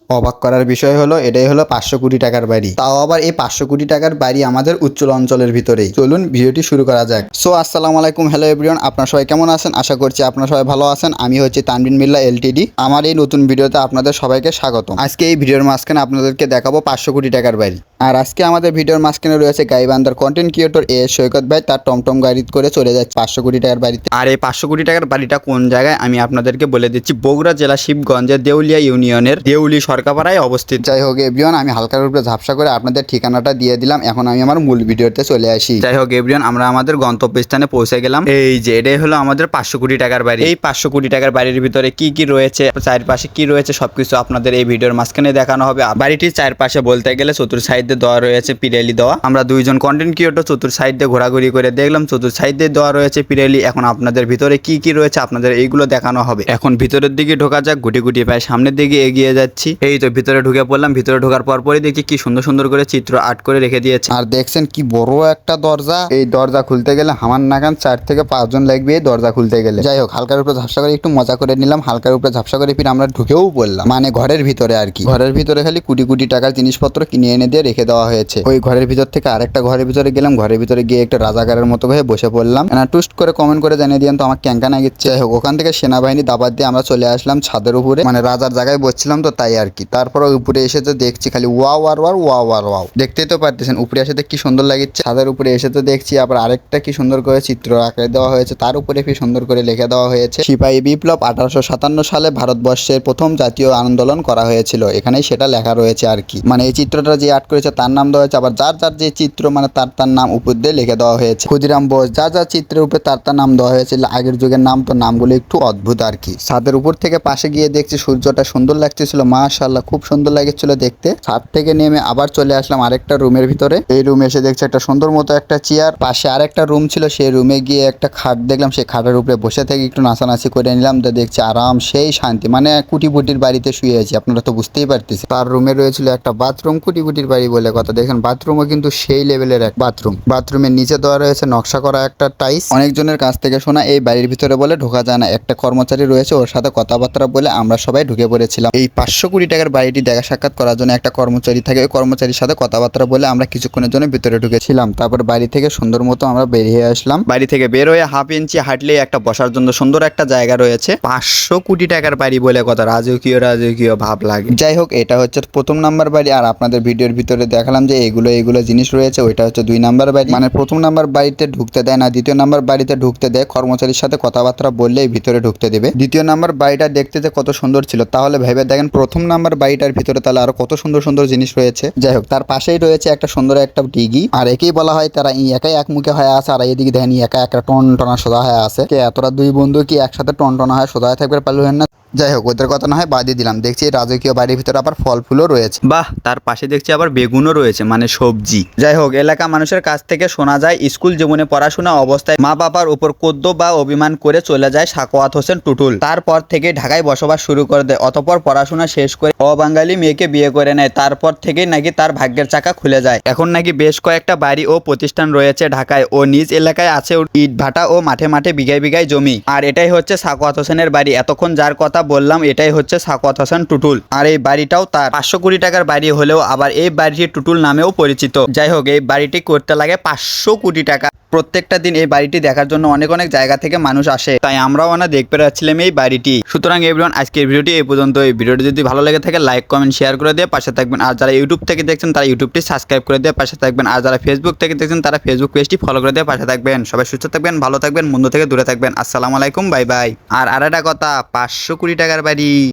অবাক করার বিষয় হলো এটাই হলো 500 কোটি টাকার বাড়ি, তাও আবার এই 500 কোটি টাকার বাড়ি আমাদের উচ্চল অঞ্চলের ভিতরেই। চলুন ভিডিওটি শুরু করা যাক। সো আসসালামু আলাইকুম, হ্যালো এভরিওয়ান, আপনারা সবাই কেমন আছেন? আশা করছি আপনারা সবাই ভালো আছেন। আমি হচ্ছি তানবিন মিল্লা এলটিডি। আমার এই নতুন ভিডিওতে আপনাদের সবাইকে স্বাগতম। আজকে এই ভিডিওর মাঝখানে আপনাদেরকে দেখাবো 500 কোটি টাকার বাড়ি। আর আজকে আমাদের ভিডিওর মাঝখানে রয়েছে গাইবান্ধার কন্টেন্ট ক্রিয়েটর এস সৈকত ভাই। তার টমটম গাড়ি করে চলে যাচ্ছে 500 কোটি টাকার বাড়িতে। আর এই 500 কোটি টাকার বাড়িটা কোন জায়গায় আমি আপনাদেরকে বলে দিচ্ছি। বগুড়া জেলা শিবগঞ্জের দেউলিয়া ইউনিয়নের দেউলি সরকাপাড়ায় অবস্থিত। যাই হোক এভরিওয়ান, আমি হালকার উপরে ঝাপসা করে আপনাদের ঠিকানাটা দিয়ে দিলাম। এখন আমি আমার মূল ভিডিওতে চলে আসি। যাই হোক এভরিওয়ান, আমরা আমাদের গন্তব্যস্থানে পৌঁছে গেলাম। এই যে এটাই হলো আমাদের 500 কোটি টাকার বাড়ি। এই 500 কোটি টাকার বাড়ির ভিতরে কি কি রয়েছে, চারপাশে কি রয়েছে, সবকিছু আপনাদের এই ভিডিওর মাঝখানে দেখানো হবে। বাড়িটির চারপাশে বলতে গেলে চতুর সাইডে দেওয়া রয়েছে পিরেলি দেওয়া। আমরা দুইজন কন্টেন্ট ক্রিয়েটর চতুর সাইড দিয়ে ঘোরাঘুরি করে দেখলাম, চতুর সাইড দিয়ে দেওয়া রয়েছে পিরেলি। এখন আপনাদের ভিতরে কি কি রয়েছে আপনাদের এইগুলো দেখানো হবে। এখন ভিতরের দিকে ঢোকা যাক। গুটি গুটি পায়ে সামনের দিকে এগিয়ে যাচ্ছি। এই তো ভিতরে ঢুকে পড়লাম। ভিতরে ঢোকার পরপরই দেখি কি সুন্দর সুন্দর করে চিত্র আর্ট করে রেখে দিয়েছে। আর দেখছেন কি বড় একটা দরজা। এই দরজা খুলতে গেলে আমার নাগান 4 থেকে 5 জন লাগবে এই দরজা খুলতে গেলে। যাই হোক হালকার উপরে ঝাপসা করে একটু মজা করে নিলাম। হালকার উপরে ঝাপসা করে ফির আমরা ঢুকেও পড়লাম, মানে ঘরের ভিতরে আর কি। ঘরের ভিতরে খালি কোটি কোটি টাকার জিনিসপত্র কিনে এনে দিয়ে রেখে দেওয়া হয়েছে। ওই ঘরের ভিতর থেকে আরেকটা ঘরের ভিতরে গেলাম। ঘরের ভিতরে গিয়ে একটা রাজাকারের মতো হয়ে বসে পড়লাম। টুস্ট করে কমেন্ট করে জানিয়ে দিয়েন তো আমার ক্যাঙ্কা না গেছে। যাই হোক ওখান থেকে সেনাবাহিনী দাবাত দিয়ে আমরা চলে আসলাম ছাদের উপরে, মানে রাজার জায়গায় বসছিলাম তো তাই আর কি। তারপর উপরে এসে তো দেখছি খালি ওয়াও আর ওয়াও আর ওয়াও। দেখতেই তো পারতেছেন উপরে এসে কি সুন্দর লাগছে। ছাদের উপরে এসে তো দেখছি আবার আরেকটা কি সুন্দর করে চিত্র আঁকে দেওয়া হয়েছে। তার উপরে কি সুন্দর করে লিখে দেওয়া হয়েছে সিপাহী বিপ্লব 1857 সালে ভারতবর্ষের প্রথম জাতীয় আন্দোলন করা হয়েছিল। এখানেই সেটা লেখা রয়েছে আর কি। মানে এই চিত্রটা যে আর্ট করেছে তার নাম দেওয়া হয়েছে। আবার যার যার যে চিত্র মানে তার নাম উপর দিয়ে লিখে দেওয়া হয়েছে। ক্ষুদিরাম বোস যার যার চিত্রের উপরে তার নাম দেওয়া হয়েছিল। আগের যুগের নাম তো নামগুলো একটু অদ্ভুত আর কি। ছাদের উপর থেকে পাশে গিয়ে দেখছি সূর্যটা সুন্দর লাগতেছিল, মাশাআল্লাহ খুব সুন্দর লাগছিল দেখতে। ছাদ থেকে নেমে আবার চলে আসলাম আরেকটা রুমের ভিতরে। এই রুমে এসে দেখছি একটা সুন্দর মতো একটা চেয়ার, পাশে আরেকটা রুম ছিল। সেই রুমে গিয়ে একটা খাট দেখলাম। সেই খাটের উপরে বসে থেকে একটু নাচানাচি করে নিলাম। তো দেখছি আরাম সেই শান্তি, মানে কুটিপুটির বাড়িতে শুয়ে আছি, আপনারা তো বুঝতেই পারতেছি। তার রুমে রয়েছিল একটা বাথরুম। কুটিপুটির বাড়ি বলে কথা, দেখেন বাথরুমও কিন্তু সেই লেভেলের এক বাথরুম। বাথরুমের নিচে দেওয়া রয়েছে নকশা করা একটা টাইলস। অনেকজনের কাছ থেকে শোনা এই বাড়ির ভিতরে বলে ঢোকা যায় না। একটা কর্মচারী রয়েছে, ওর সাথে কথাবার্তা বলে আমরা সবাই ঢুকে পড়েছিলাম। এই 500 কোটি টাকার বাড়িটি দেখা সাক্ষাৎ করার জন্য একটা কর্মচারী থাকে। ওই কর্মচারীর সাথে কথাবার্তা বলে আমরা কিছুক্ষণের জন্য ভিতরে ঢুকেছিলাম। তারপর বাড়ি থেকে সুন্দর মতো আমরা বেরিয়ে আসলাম। বাড়ি থেকে বের হয়ে হাফ ইঞ্চি হাঁটলে একটা বসার জন্য সুন্দর একটা জায়গা রয়েছে। 500 কোটি টাকার বাড়ি বলে কথা, রাজকীয় রাজকীয় ভাব লাগে। যাই হোক এটা হচ্ছে প্রথম নাম্বার বাড়ি। আর আপনাদের ভিডিওর ভিতরে দেখালাম যে এগুলো জিনিস রয়েছে। ওইটা হচ্ছে 2 নাম্বার বাড়ি। মানে প্রথম নাম্বার বাড়িতে ঢুকতে দেয় না, দ্বিতীয় নাম্বার বাড়িতে ঢুকতে দেয়। কর্মচারীর সাথে কথাবার্তা বললেই ভিতরে ঢুকতে দেবে। দ্বিতীয় নাম্বার বাড়িটা দেখতে যে কত সুন্দর ছিল, তাহলে ভেবে দেখেন প্রথম নাম্বার বাড়িটার ভিতরে তাহলে আরো কত সুন্দর সুন্দর জিনিস রয়েছে। যাই হোক তার পাশেই রয়েছে একটা সুন্দর একটা ডিগি। আর একেই বলা হয় তারা একাই এক মুখে হয়ে আছে। আর এদিকে দেখেন একা একটা টনটনা সোজা হয়ে আছে। এতটা 2 বন্ধু কি একসাথে টনটনা হয় সোজা হয়ে থাকবে পারলেন না। যাই হোক ওদের কথা না হয় বাদই দিলাম। দেখছি রাজকীয় বাড়ির ভিতরে আবার ফল ফুলও রয়েছে। বাহ, তার পাশে দেখছি আবার বেগুনও রয়েছে, মানে সবজি। যাই হোক এলাকা মানুষের কাছ থেকে শোনা যায় স্কুল জীবনে পড়াশোনা অবস্থায় মা বাবার উপর কদ্য বা অভিমান করে চলে যায় সাখাওয়াত হোসেন টুটুল। তারপর থেকে ঢাকায় বসবাস শুরু করে দেয়। অতঃপর পড়াশোনা শেষ করে অবাঙালি মেয়েকে বিয়ে করে নেয়। তারপর থেকেই নাকি তার ভাগ্যের চাকা খুলে যায়। এখন নাকি বেশ কয়েকটা বাড়ি ও প্রতিষ্ঠান রয়েছে ঢাকায় ও নিজ এলাকায় আছে ইট ভাটা ও মাঠে মাঠে বিঘায় বিঘায় জমি। আর এটাই হচ্ছে সাখাওয়াত হোসেনের বাড়ি। এতক্ষণ যার কথা বললাম এটাই হচ্ছে সাখাওয়াত হোসেন টুটুল। আর এই বাড়িটাও তার। 500 কোটি টাকার বাড়ি হলেও আবার এই বাড়িটি টুটুল নামেও পরিচিত। যাই হোক এই বাড়িটি করতে লাগে 500 কোটি টাকা। প্রত্যেকটা দিন এই বাড়িটি দেখার জন্য অনেক অনেক জায়গা থেকে মানুষ আসে, তাই আমরাও দেখতে পাচ্ছিলাম এই বাড়িটি। সুতরাং এভরিওয়ান আজকের ভিডিওটি এই পর্যন্ত। এই ভিডিওটি যদি ভালো লেগে থাকে লাইক কমেন্ট শেয়ার করে দিয়ে পাশে থাকবেন। আর যারা ইউটিউব থেকে দেখছেন তারা ইউটিউবটি সাবস্ক্রাইব করে দিয়ে পাশে থাকবেন। আর যারা ফেসবুক থেকে দেখছেন তারা ফেসবুক পেজটি ফলো করে দিয়ে পাশে থাকবেন। সবাই সুস্থ থাকবেন, ভালো থাকবেন, মন্দ থেকে দূরে থাকবেন। আসসালামু আলাইকুম, বাই বাই। আর আরেকটা কথা, 500 কোটি টাকার বাড়ি।